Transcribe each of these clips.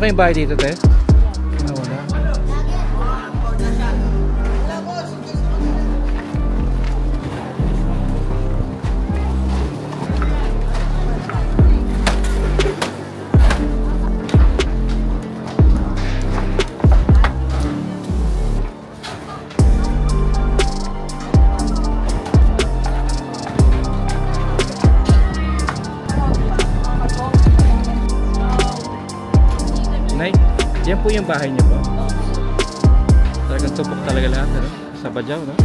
kayong bahay dito, te? Ah, wala. Yan po yung bahay niyo po. Talagang tupok talaga lahat, ano? Sa Bajau, no?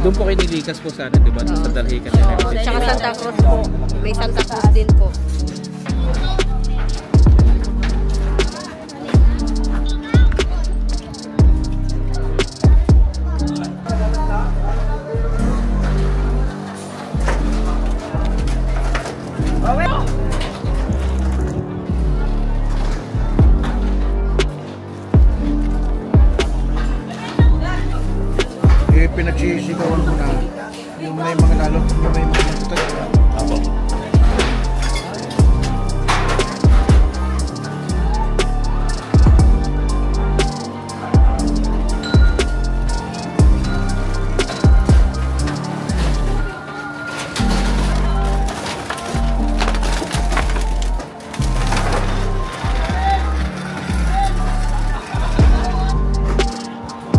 Doon po kayo nilikas po sana, di ba? Sa Dalhican. Tsaka Santa Cruz po. May Santa Cruz din po. Pinagsisigawan ko na yung may mga lalo, yung may mga tutot. Apo.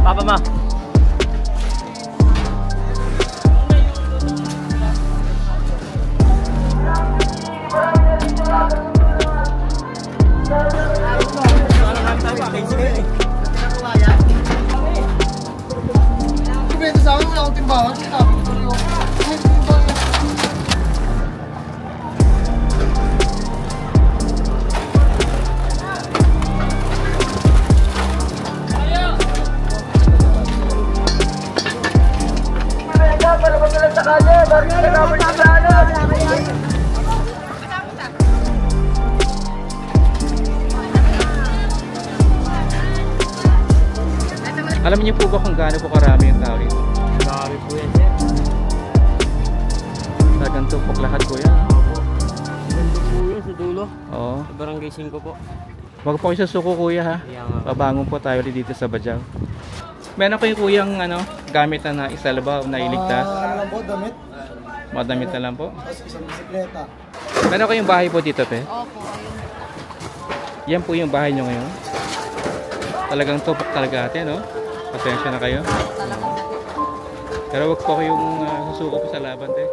Papa ma. Alam niyo po ba kung gaano po karami yung tao rito? Marami po yan, sir. Talagang tupok lahat po yan. Ganda po yun sa dulo. Oo. Sa barangay 5 po. Wag po kayo sa suko, kuya, ha? Pabangon po tayo dito sa Bajau. Meron kayong kuyang gamit na isalba na iligtas? Ano lang po, damit? Mga damit na lang po? Tapos isang bisikleta. Meron kayong bahay po dito, pe? Opo, ayun. Yan po yung bahay nyo ngayon. Talagang tupok talaga ate, no? Pasensya na kayo. Pero wag po kayong susuko po sa laban, te.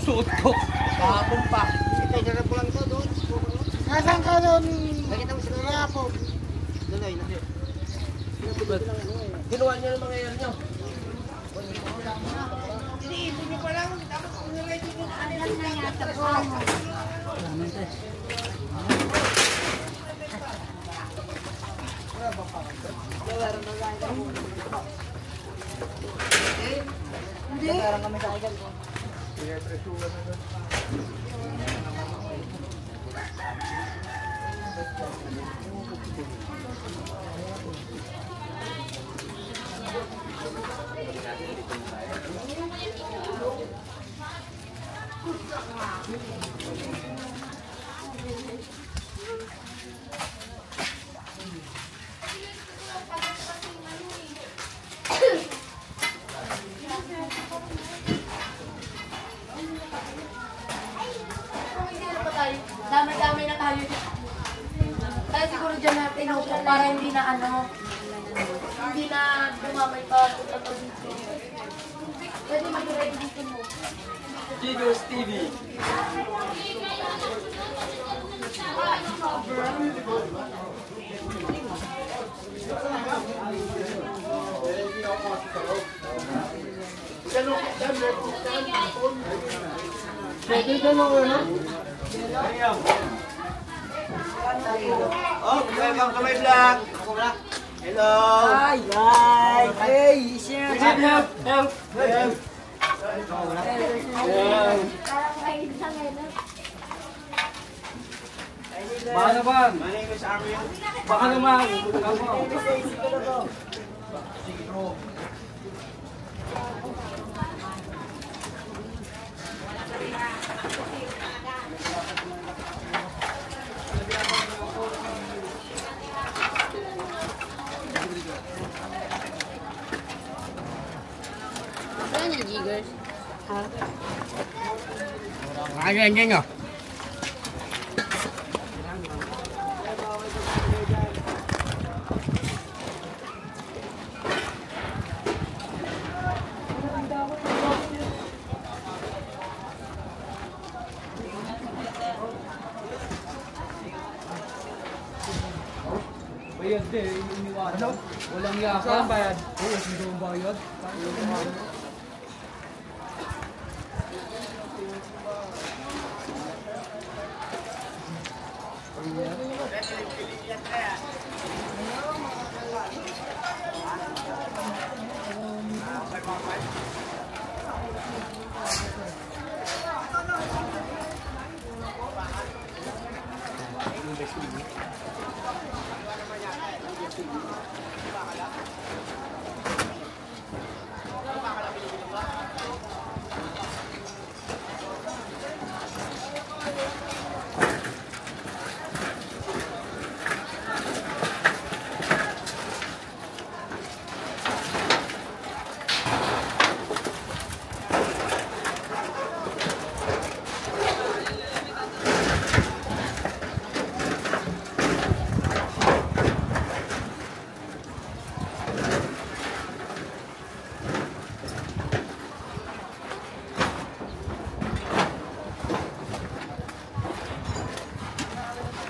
Suot ko. Kahapon pa. Ito, sarap ko lang ito doon. Nasaan ka doon? Nakita mo sila nga po. Daloy, nasi. Ginawa niyo ng mga yan nyo. Iniipon niyo pa lang. Tapos kung nilay niyo yung kanilang na yata po. Dami-dami na tayo. Kaya siguro dyan natin upo para hindi na hindi na dumamay pa. Pwede mag-ready dito mo. Giggles TV. Pwede ka na ano? Oh, kamay vlog. Hello. Hi! Hi! Hey! Share! Help. Help. Baka naman. My name is Ariel. Baka naman. Ano yung jiggers? Ayan nga. Bayad din, iniwanan. Walang yaka. Saan bayad? Oo, sino ang bayad?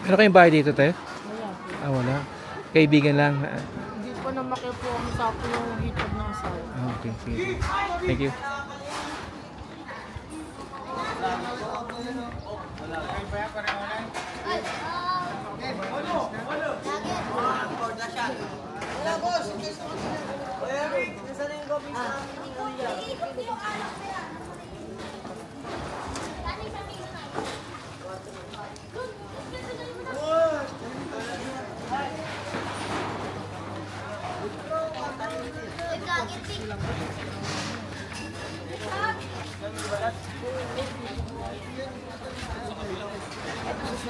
Ano kayong bahay dito, te? Ah, wala. Kaibigan lang. Hindi pa na makipo ang sapo yung hitod ng asawa. Ah, okay, sige. Thank you.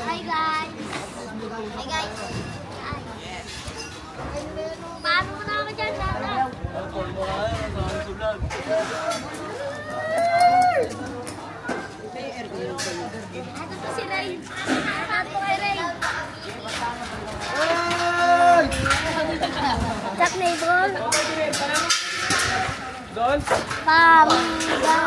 Hi guys! Hi guys! Paano mo na ako dyan, Tata? Ito po si Ray. Ito po kay Ray. Jack neighbor. Doon? Pamga.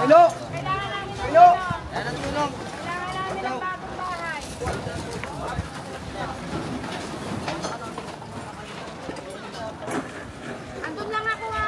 Hello! Hello! Tulong! Andun lang ako ha.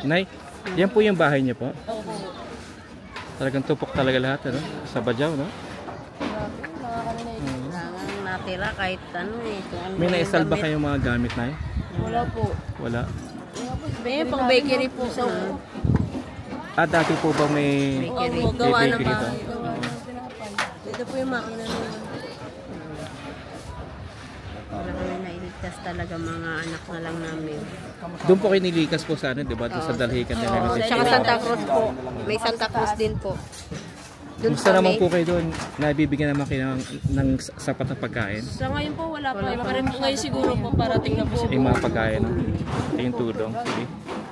Nay, yan po yung bahay niyo po? Talagang tupok talaga lahat, ano? Sa Bajau, no? Nangang natira kahit ano eh. May naisalba kayong mga gamit, Nay? Wala po. Wala. May pang bakery po. Dati po ba may Bakery. gawa ng dito? Dito po yung makina naman. Wala kami nailigtas talaga, mga anak na lang namin. Doon po kayo nilikas po sa ano, di ba? Doon sa Dalhican na Tsaka Santa Cruz po. May Santa Cruz din po. Gusto naman po kayo doon, nabibigyan naman kayo ng sapat na pagkain? Sa ngayon po wala pa. Baka rin po ngayon siguro po parating na po siguro. Yung mga pagkain, no? Yung tulong. Sige.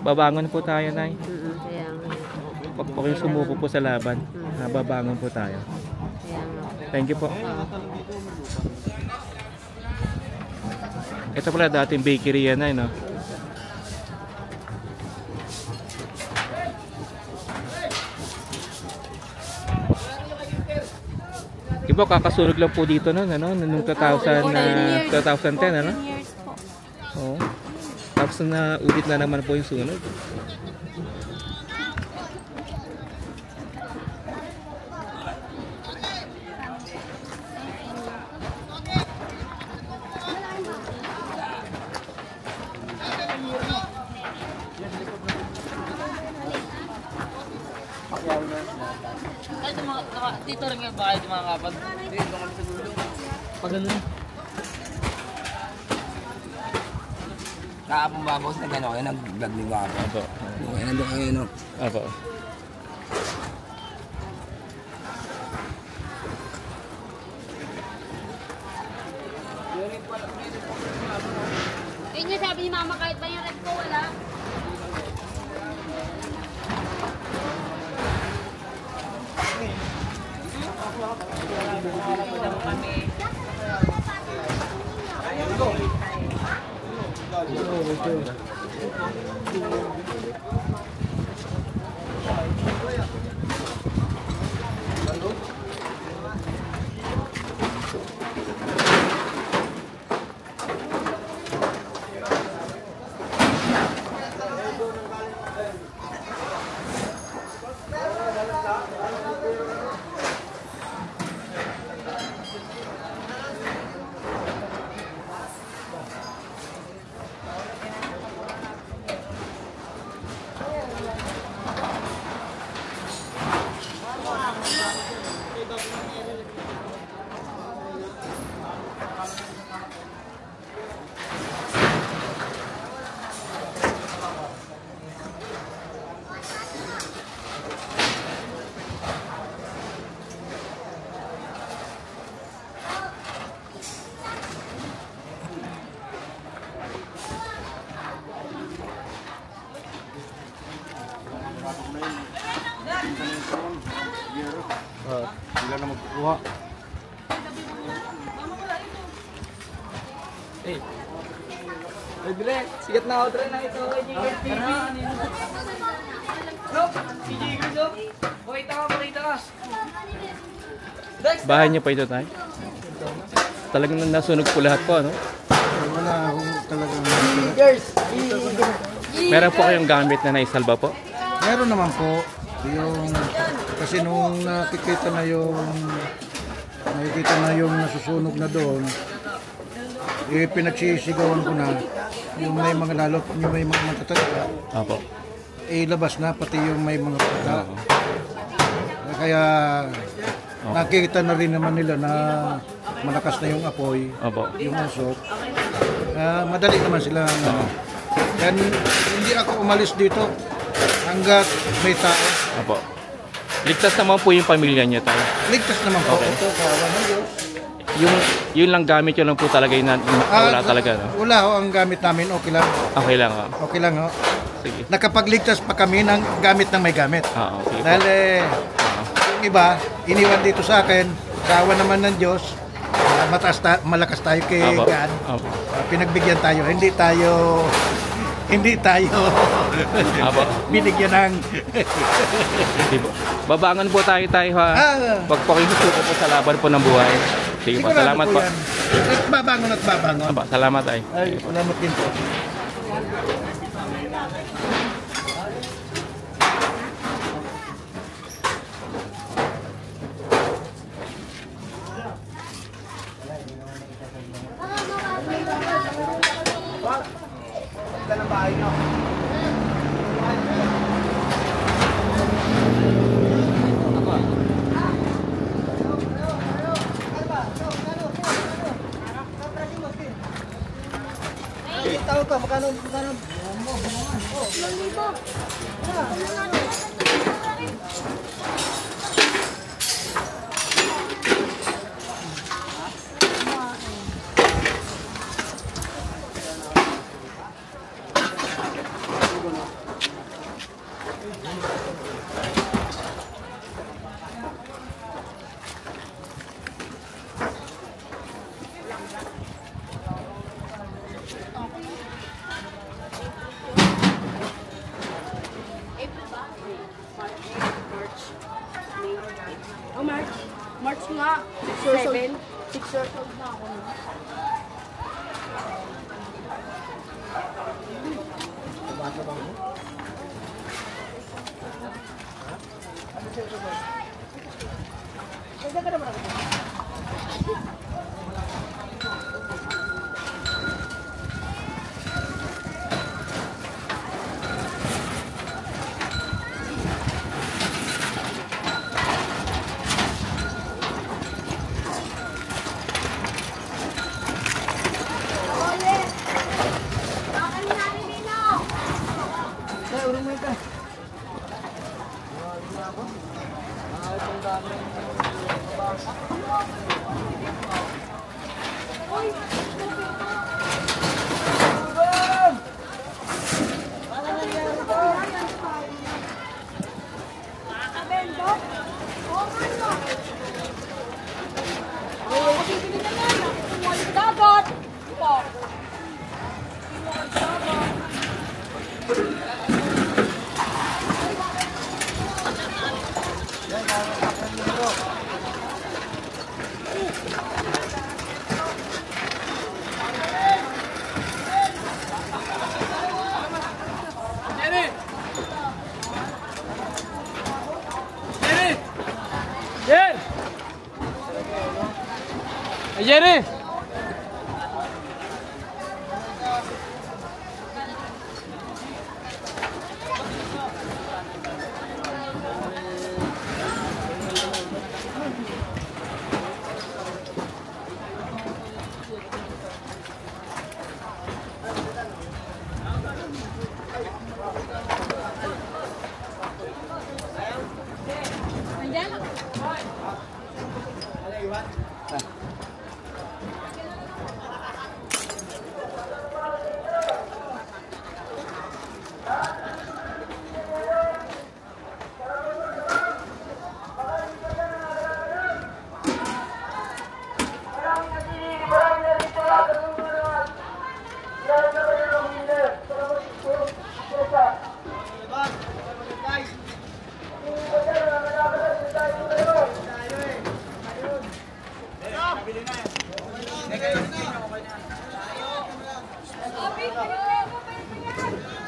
Babangon po tayo, Nay. Kaya nga. Pag po kayo sumuko po sa laban, babangon po tayo. Kaya nga. Thank you po. Ito pala dating bakery yan, Nay, no? Diba kakasunog lang po dito nun, ano? Nung 2010, ano? Years po. Oo. Tapos na ulit na naman po yung sunog. Dito rin yung bahay mga kapag. Dito kami sa dulo. Pag ganun. Kaapong babos na gano'n, yan ang vlog ni Babo. Apo. Yan nandun kayo, no? Apo. Yun yung sabi ni mama, kahit ba yung red ko, wala. Sila na magkukuha. Ay, Dre, sigat na ako, Dre, na ito. Jigger TV. Look, si Jigger, look. Pakita ka. Bahay niyo pa ito, tay? Talagang nasunog po lahat po, ano? Wala akong talagang... Meron po kayong gamit na naisalba po? Meron naman po. Kasi nung nakikita na yung nasusunog na doon, pinagsisigawan ko na yung may mga lalot, yung may mga matatanda. Opo. Labas na pati yung may mga pata. Kaya nakikita na rin naman nila na malakas na yung apoy, Opo. yung usok. Madali naman sila. Kaya hindi ako umalis dito hanggat may tao. Opo. Ligtas naman po yung pamilya niyo, tay? Ligtas naman po. Okay. Ito, kawan ng Diyos. Yun lang gamit yun lang po talaga yung wala talaga, no? Wala ho, ang gamit namin okay lang. Okay lang, ha? Okay lang ho. Sige. Nakapagligtas pa kami ng gamit ng may gamit. Okay po. Dahil yung iba, iniwan dito sa akin, kawan naman ng Diyos, malakas tayo kay Opo. God. Opo. Pinagbigyan tayo, hindi tayo Opo. binigyan ng Sige po. Babangan po tayo, ha? Wag po kayo susuko po sa laban po ng buhay. Sige po, Sigurado salamat po. yan. At babangon. Opo, salamat, tay. Ay, salamat din po. Tawag ka, magkano? March nga. 6 years old na ako. Jerry!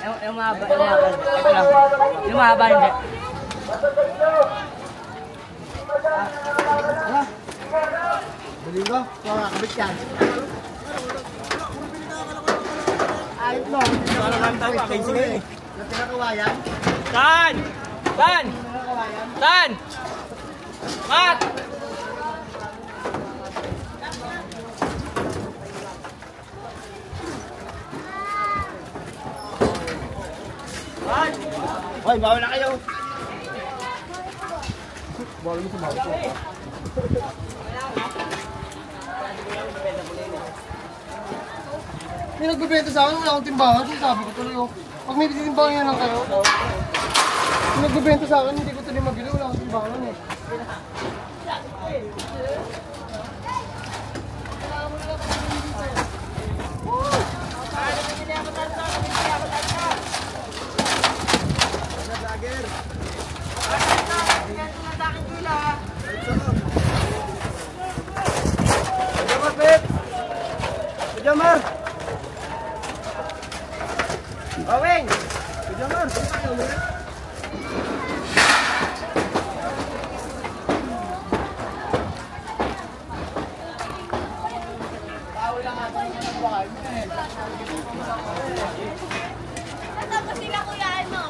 Yung mahaba. Ito lang. Yung mahaba hindi. Dali ka? Wala, kabit yan. Ayos mo. Wala kami tayo pa, 15 ngayon eh. Yung pinakawayan. Tan! Tan! Tan! Mat! Hoy, bawal na kayo. Bawal mo sa bawal. May nagbibenta sa akin, wala akong timbangan. Sabi ko tuloy, oh. Pag may timbangan yan lang kayo. May nagbibenta sa akin, hindi ko tuloy mabili, wala akong timbangan eh. Jamar! Baweng! Jamar! Tapos sila kuya ano?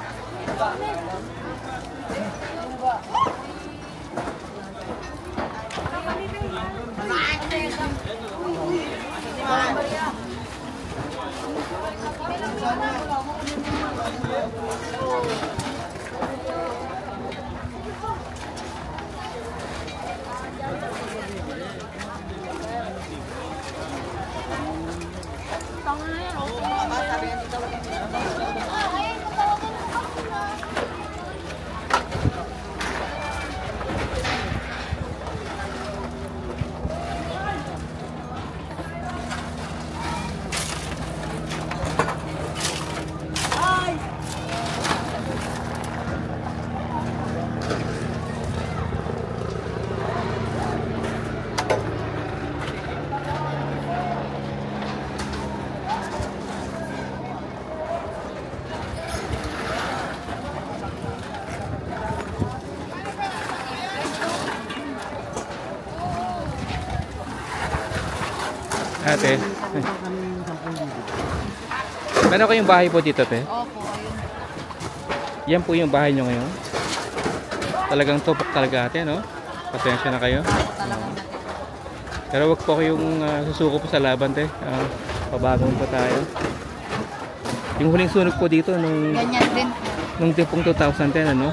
Ate. Meron kayong bahay po dito, te? Opo, ayun. Yan po yung bahay nyo ngayon. Talagang tupak talaga, ate, no? Pasensya na kayo. Talagang natin. Pero wag po kayong susuko po sa laban, te. Pabagong pa tayo. Yung huling sunog po dito Ganyan din. nung tipong 2010, ano?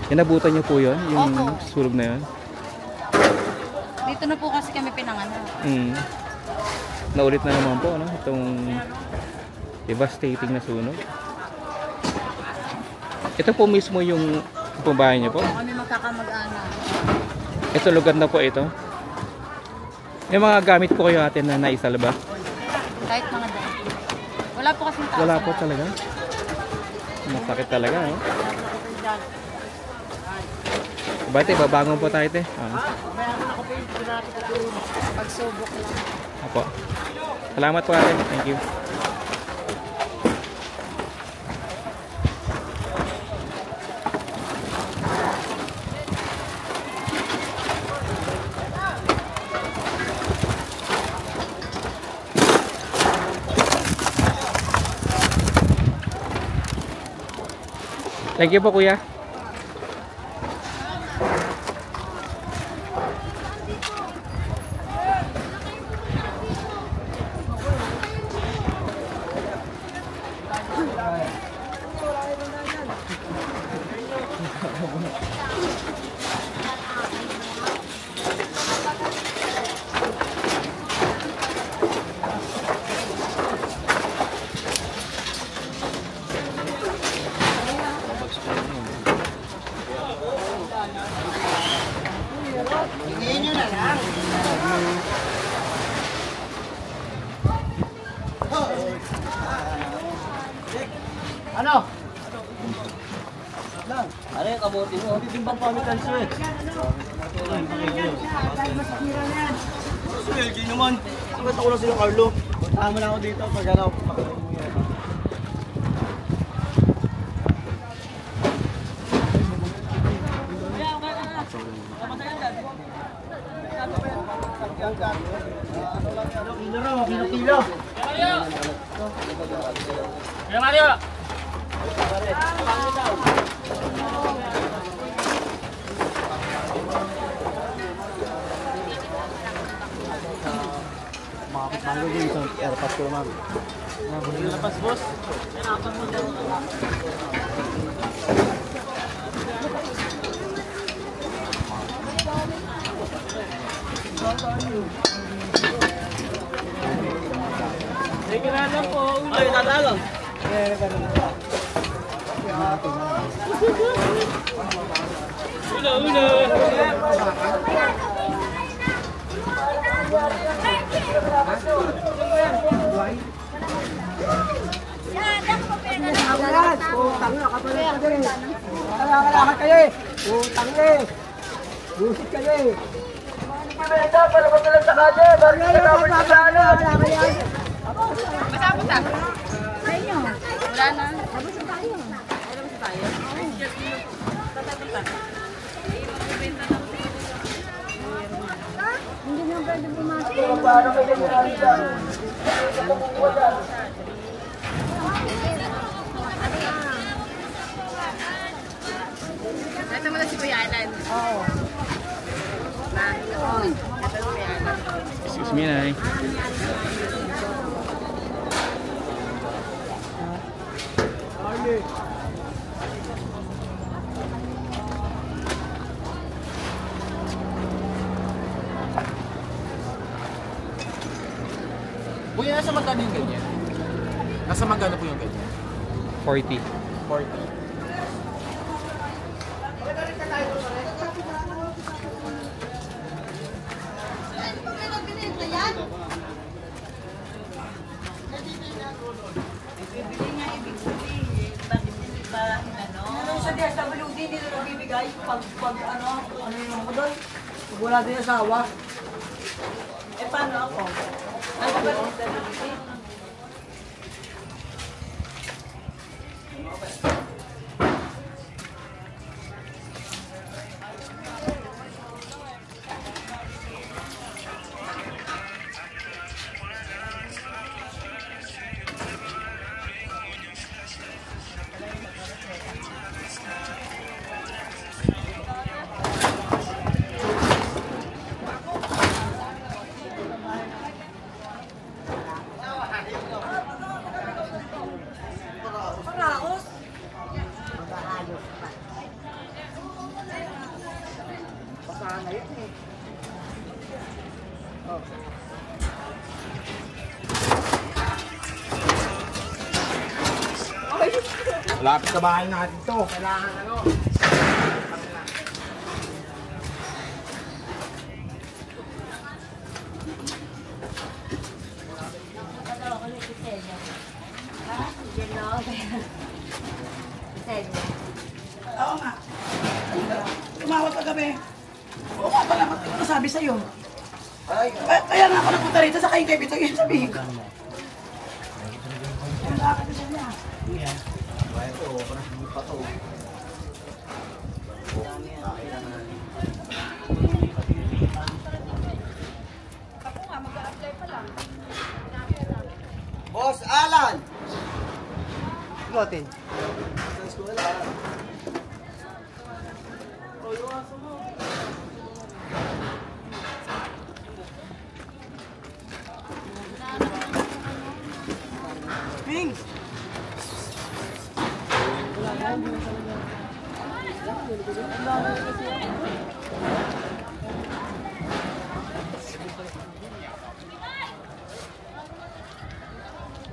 Inabutan nyo po yun, yung Opo. sunog na yun. Dito na po kasi kami pinanganak. Naulit na naman po, no? Itong devastating na sunog. Ito po mismo yung bahay niyo po. Kami magkakamag-anak. Ito lugar na po ito. May mga gamit po kayo atin na naisalba. Kahit mga dahil. Wala po kasing taas. Wala po talaga. Masakit talaga, no? Bate, babangon po tayo, te. Pagsubok lang. Apo. Salamat po, ate. Thank you. Thank you po, kuya. Ano? Ano yung kabuti mo? Titimbang pamitan sweat. Swelgi naman. Ang ganda ko lang sila, Carlo. Puntahan mo na ako dito pag ano. Lapas, boss. Sige na lang po. Ay, tatalo. Kailangan kayo eh. Utang eh. Busit kayo eh. Pinita para magkalang sa kanya. Bakit ka naman sa kanya? Masabot ah. Sa inyo. Wala na. Tapos na tayo. Tapos na tayo. Hindi na pwede bumati. Paano kayo nilanda? Ito mo na si Kuya Alan. Oo. Ito si Kuya Alan. Excuse me, Nay. Kuya, nasa magkano yung ganyan? Nasa magkano po yung ganyan? 40. 40. Sa DSWD, hindi na nagbibigay pag ano yung mo doon? Pag wala din asawa. Eh, paano ako? Ay, ba yung DSWD? Lapit sa bahay natin to. Kailangan ano. Oo nga. Tumawag ka gabi. Oo nga pala, ano sabi sa'yo? Kaya nga ako napunta rito sa kayong kaibigan yung sabihin ko. Kaya ka siya niya. Boss Alan! Lotin. Ming!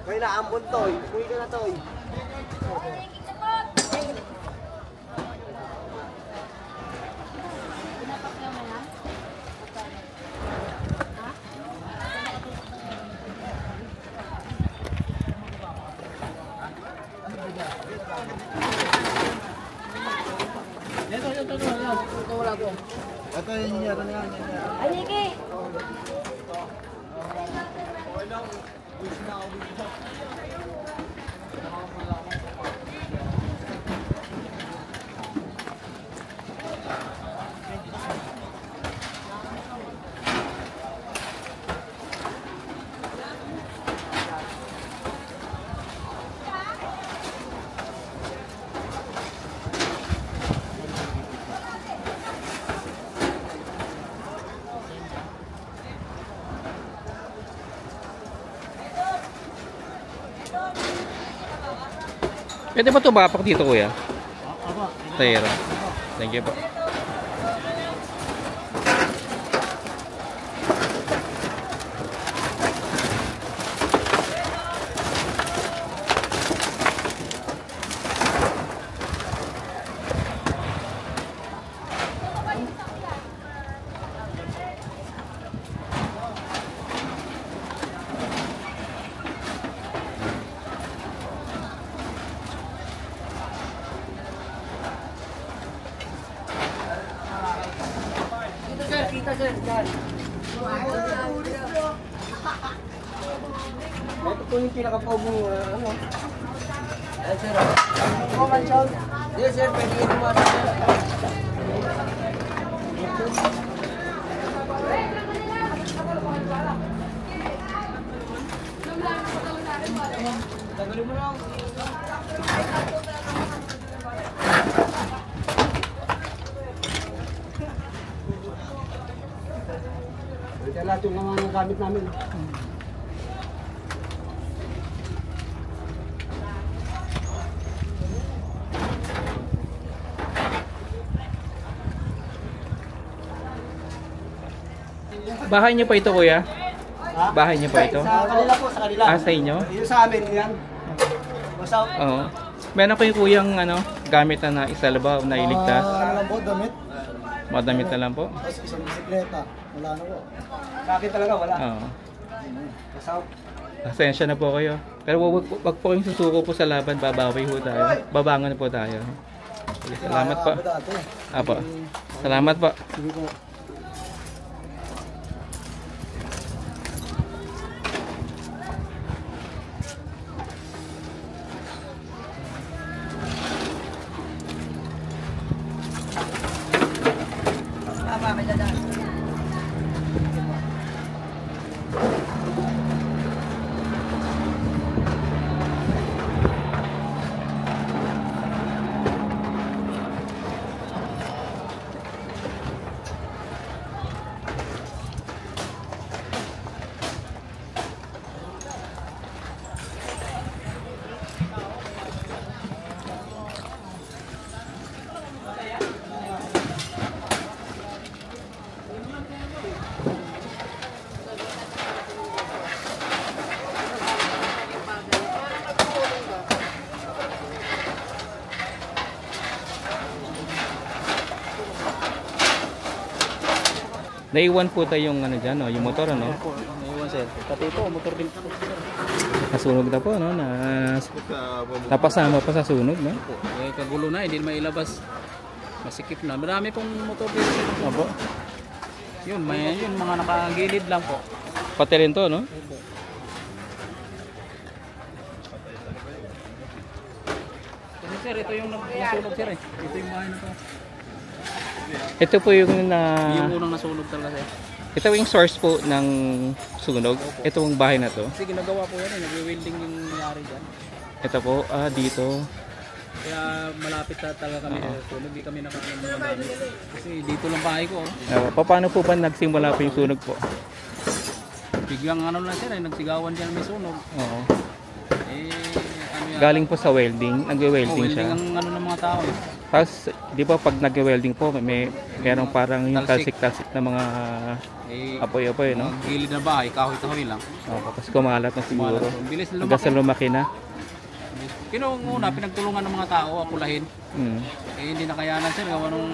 May naambon, Toy. Uwi ka na, Toy. Ito yung yan. Ay, Niki! Pwede ba tumapak dito kuya? Tayera. Thank you po. Kita sir, dyan. Ito po yung pinaka-pogong ano. Ayan sir. Oh, manchon. Yes sir, pwede yun mo. Tagalin mo lang. Kaya lahat yung mga gamit namin. Bahay niyo pa ito kuya? Bahay niyo pa ito? Sa kanila po, sa kanila. Ah, sa inyo? Yung sa amin, yan. Basta, Oo. Meron kayo kuyang ano, gamit na isalabaw na iligtas? Ano lang po, damit. Mga damit na lang po? Tapos isang bisikleta. Wala na po. sa akin talaga wala. Oo. Basta, Pasensya na po kayo. Pero wag po kayong susuko po sa laban, babawi po tayo. Babangon po tayo. Sige, salamat po. Apo. Salamat po. Sige po. may dadaan. Naiwan po tayo yung ano dyan, no? Yung motor, ano? Naiwan sir. Pati ito, motor din po. Nasunog na po, no? Napasama pa sa sunog, no? Eh, kagulo na, hindi mailabas. Masikip na. Marami pong motor din. Opo. Yun, yun, mga nakagilid lang po. Pati rin to, no? Kasi sir, ito yung nasunog sir eh. Ito yung bahay na to. Ito po yung Yung unang nasunog talaga sir. ito yung source po ng sunog. Itong bahay na to. Kasi ginagawa po yan eh. Nagwe-welding yung nangyari dyan. Ito po, dito. Kaya malapit na talaga kami sa sunog. Hindi kami nakakalaman. Kasi dito lang bahay ko. Paano po ba nagsimula po yung sunog po? Biglang ano lang sir eh. Nagsigawan dyan may sunog. Oo. Eh, ano yan? Galing po sa welding. Nagwe-welding welding siya. ang ano ng mga tao eh. Tapos, di ba pag nagwe-welding po, merong parang yung Talsik. talsik-talsik na mga Eh, apoy-apoy, no? ang gilid na bahay, kahoy-kahoy lang. Tapos kumalat na siguro. Ang bilis na Hanggang sa lumaki. lumaki na. Una, pinagtulungan ng mga tao, akulahin. Mm. Eh, hindi nakayanan sir. Gawa nung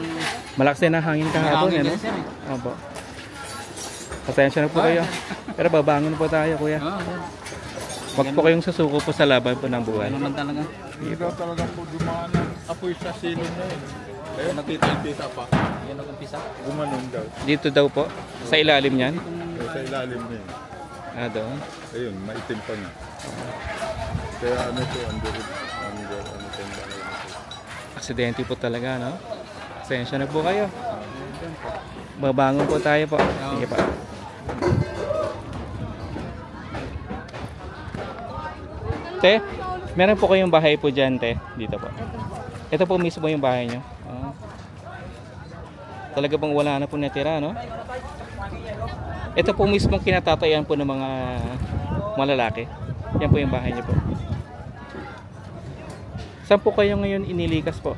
Malakas din ang hangin kahapon, hangin ano? din, sir, eh. Opo. Pasensya na po kayo. Pero babangon po tayo, kuya. sir. Huwag po kayong susuko po sa laban po ng buhay. Ano man talaga. Hindi daw talagang po dumaan ng apoy sa silong na yun. Kaya nakita pa. Yan ang umpisa. Gumanon daw. Dito daw po, sa ilalim niyan. Kaya sa ilalim na yun. Doon. Ayun, maitim pa nga. Kaya ano to, under ano to yung bahay na to. Aksidente po talaga, no? Pasensya na po kayo. Babangon po tayo po. Sige pa. Te, meron po kayong bahay po dyan, te. Dito po. Ito po mismo yung bahay nyo. Talaga bang wala na po natira, no? Ito po mismo kinatatayan po ng mga lalaki. Yan po yung bahay nyo po. Saan po kayo ngayon inilikas po?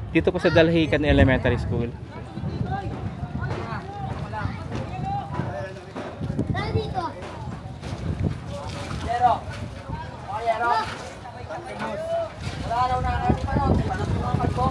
Dito po sa Dalhican Elementary School. Dali dito. Yero. Oh, Yero. Wala na natin pa lang. Panatunakan ko.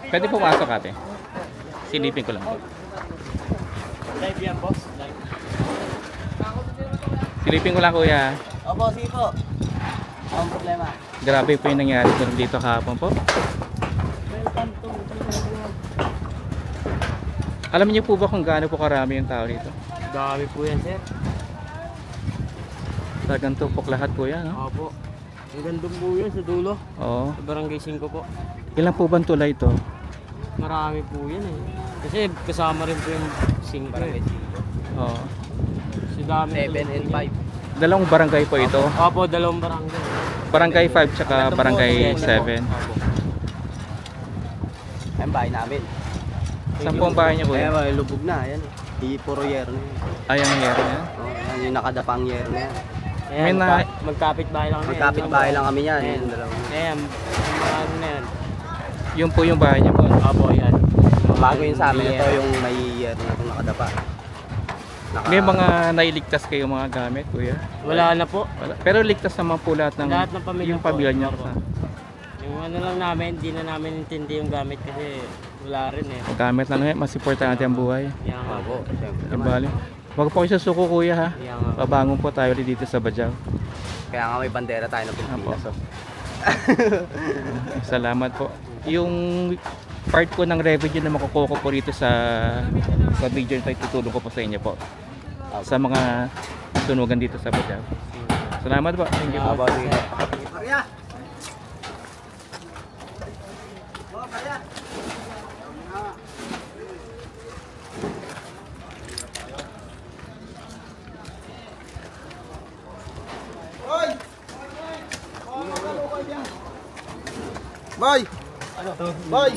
Pwede pumasok ate. Silipin ko lang po. Live yan, boss. Live. Silipin ko lang kuya. Opo, sige po. Ang problema. Grabe po yung nangyari dito kahapon po. Alam niyo po ba kung gaano po karami yung tao dito? Dami po yan, sir. Talagang tupok lahat po yan, no? Opo. Ang gandong po yan sa dulo. Oo. Sa Barangay 5 po. Ilan po bang tulay ito? Marami po yan eh. Kasi kasama rin po yung 5 eh. Oo. So dami 7 and 5. Dalawang barangay po ito. Opo, dalawang barangay. Barangay 5 tsaka barangay 7. Opo. Ang bahay namin. Saan po ang bahay niyo kuya? Kaya lubog na, yan eh. Di puro yero na yun. Ay, ang nangyari niya. Oh, yan yung nakadapang yero na yan. Ayan, May na- magkapit bahay lang kami. Magkapit bahay lang kami yan. Ayan. Yung dalawa. Ayan, yung mga ano na yan. Yung po yung bahay niyo po. Opo, yan. Bago yun sa amin, Yero. ito yung may yero na itong nakadapa. May mga nailigtas kayo mga gamit kuya? Wala na po. Wala. Pero ligtas naman po lahat ng, Lahat ng pamilya yung po. pamilya niyo. Opo. Yung ano lang namin, hindi na namin intindi yung gamit kasi wala rin eh. Gamit na lang, mas importante ang buhay. Yan nga po. Siyempre Yung naman. bali. Huwag po kayo susuko kuya ha. Yan nga po. Babangon po tayo ulit dito sa Bajau. Kaya nga may bandera tayo ng Pilipinas. Apo. Salamat po. Yung part po ng revenue na makukuha ko po rito sa video ito, itutulong ko po sa inyo po. Sa mga sunugan dito sa Bajau. Salamat po. Thank you po. Boy! Boy!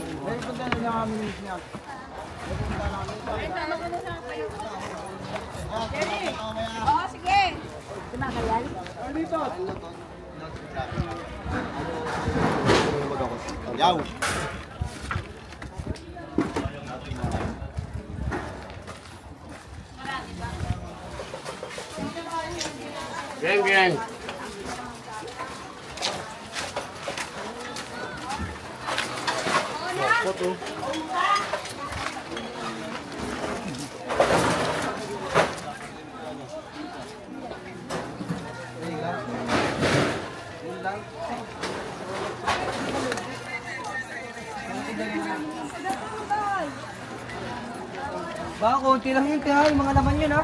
Oo, sige. Kumakayal? Yaw! Gang, gang. Baka konti lang yun kaya yung mga laman yun ha.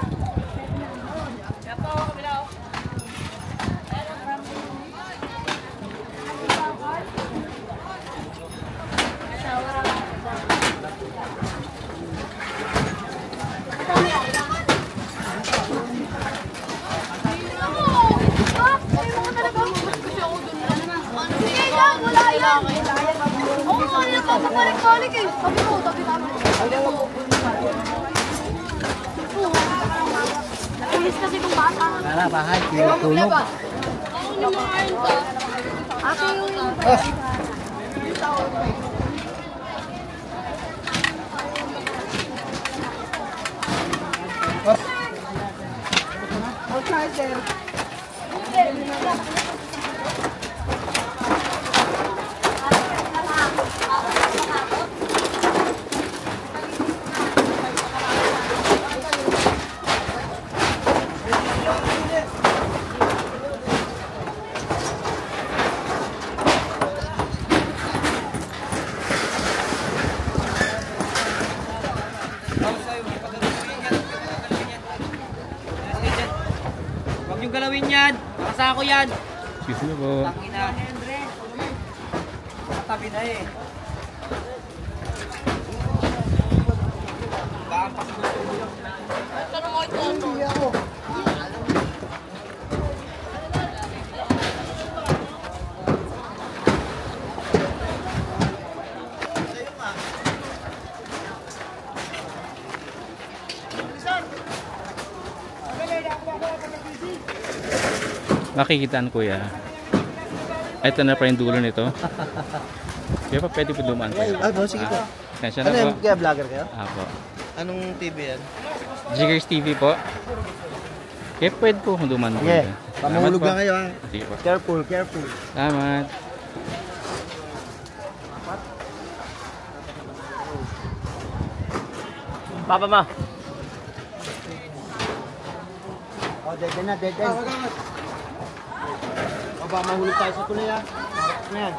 Sige lang, wala yan. Oo, kanina pa papalik-balik eh. Sabi ko, tabi namin. Nakilis kasi kung bata. Wala, bahay. Tulog. Ako lumakain ka. Ate yung gawin yan. Kasako yan. Excuse me po. Tangina. Tabi na eh. Makikitaan kuya. Ito na pa yung dulo nito. Kaya pa pwede po dumaan kayo. Sige po. Kaya na po. Kaya vlogger kayo? Apo. Anong TV yan? Jiggers TV po. Kaya pwede po kung dumaan po. Yeah. Salamat Pamahulog po. lang kayo ha. Sige po. Careful, careful. Salamat. Papa ma. Oh, dead na, dead end. Baba, mahulog tayo sa tulay ha. Ano yan?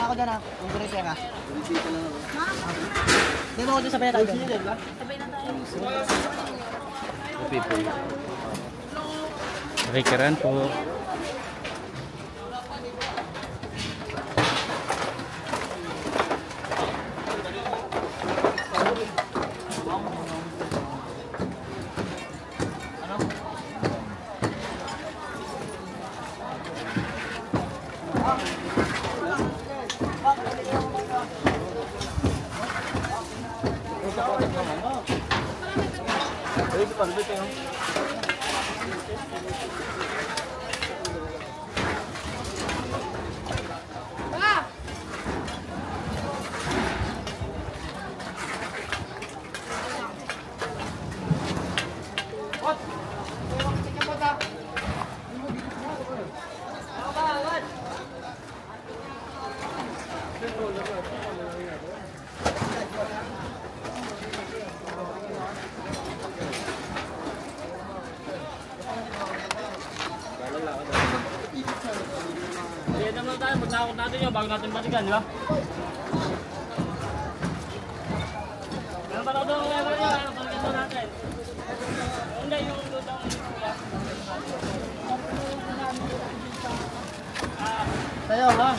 Ako dyan ha. Kung gano'n pera. Hindi mo ako dyan sabay na tayo. Sabay na tayo. Nakikiran po. Kaya naman tayo, magsakot natin yun bago natin balikan, di ba? Ano ba daw ang level nyo? Ano balikan natin? Hindi, yung doon Tayo ha.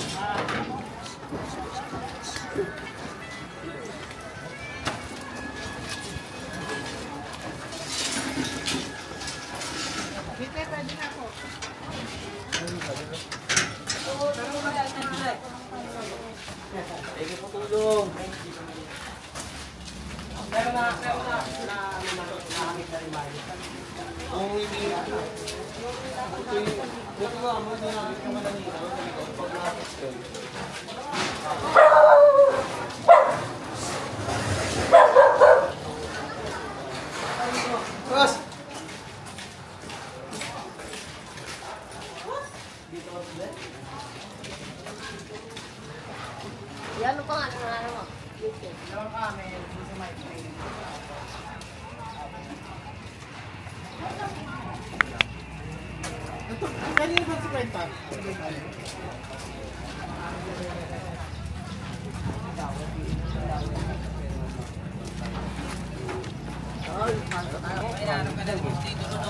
Yan pa nga ano mo. Kanina ba si Kwenta? Ay, ano ka daw? Dito, no?